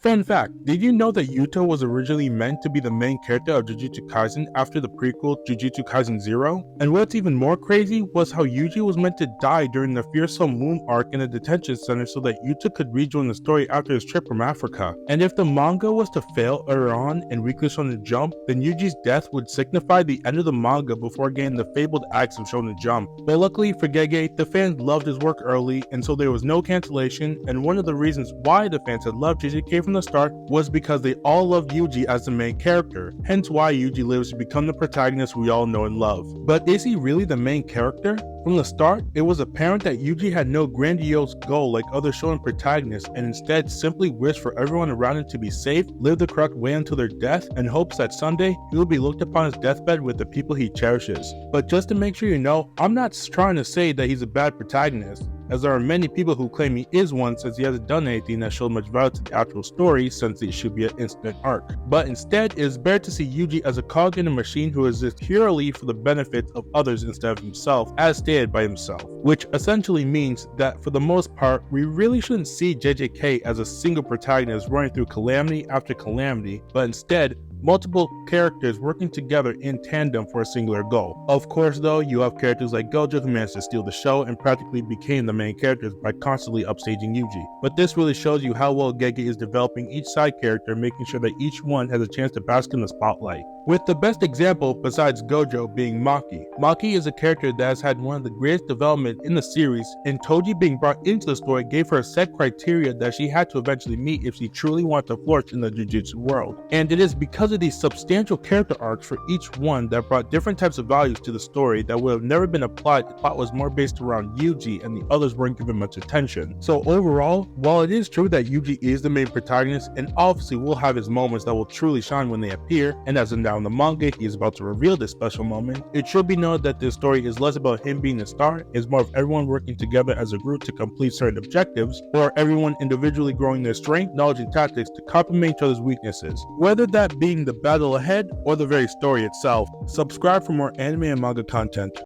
Fun fact, did you know that Yuta was originally meant to be the main character of Jujutsu Kaisen after the prequel Jujutsu Kaisen 0? And what's even more crazy was how Yuji was meant to die during the fearsome womb arc in a detention center so that Yuta could rejoin the story after his trip from Africa. And if the manga was to fail earlier on and Weekly Shonen Jump, then Yuji's death would signify the end of the manga before getting the fabled acts of Shonen Jump. But luckily for Gege, the fans loved his work early, and so there was no cancellation, and one of the reasons why the fans had loved JJK from the start was because they all loved Yuji as the main character, hence why Yuji lives to become the protagonist we all know and love. But is he really the main character? From the start, it was apparent that Yuji had no grandiose goal like other shonen protagonists and instead simply wished for everyone around him to be safe, live the correct way until their death, and hopes that someday he will be looked upon his deathbed with the people he cherishes. But just to make sure you know, I'm not trying to say that he's a bad protagonist, as there are many people who claim he is one since he hasn't done anything that showed much value to the actual story since it should be an instant arc. But instead, it is better to see Yuji as a cog in a machine who exists purely for the benefit of others instead of himself, as stated by himself. Which essentially means that for the most part, we really shouldn't see JJK as a single protagonist running through calamity after calamity, but instead, multiple characters working together in tandem for a singular goal. Of course though, you have characters like Gojo who managed to steal the show and practically became the main characters by constantly upstaging Yuji. But this really shows you how well Gege is developing each side character, making sure that each one has a chance to bask in the spotlight. With the best example besides Gojo being Maki. Maki is a character that has had one of the greatest development in the series, and Toji being brought into the story gave her a set criteria that she had to eventually meet if she truly wanted to flourish in the Jujutsu world. And it is because of these substantial character arcs for each one that brought different types of values to the story that would have never been applied if the plot was more based around Yuji and the others weren't given much attention. So overall, while it is true that Yuji is the main protagonist and obviously will have his moments that will truly shine when they appear, and as in now in the manga he is about to reveal this special moment, it should be noted that this story is less about him being the star, it's more of everyone working together as a group to complete certain objectives, or everyone individually growing their strength, knowledge, and tactics to complement each other's weaknesses. Whether that being the battle ahead or the very story itself. Subscribe for more anime and manga content.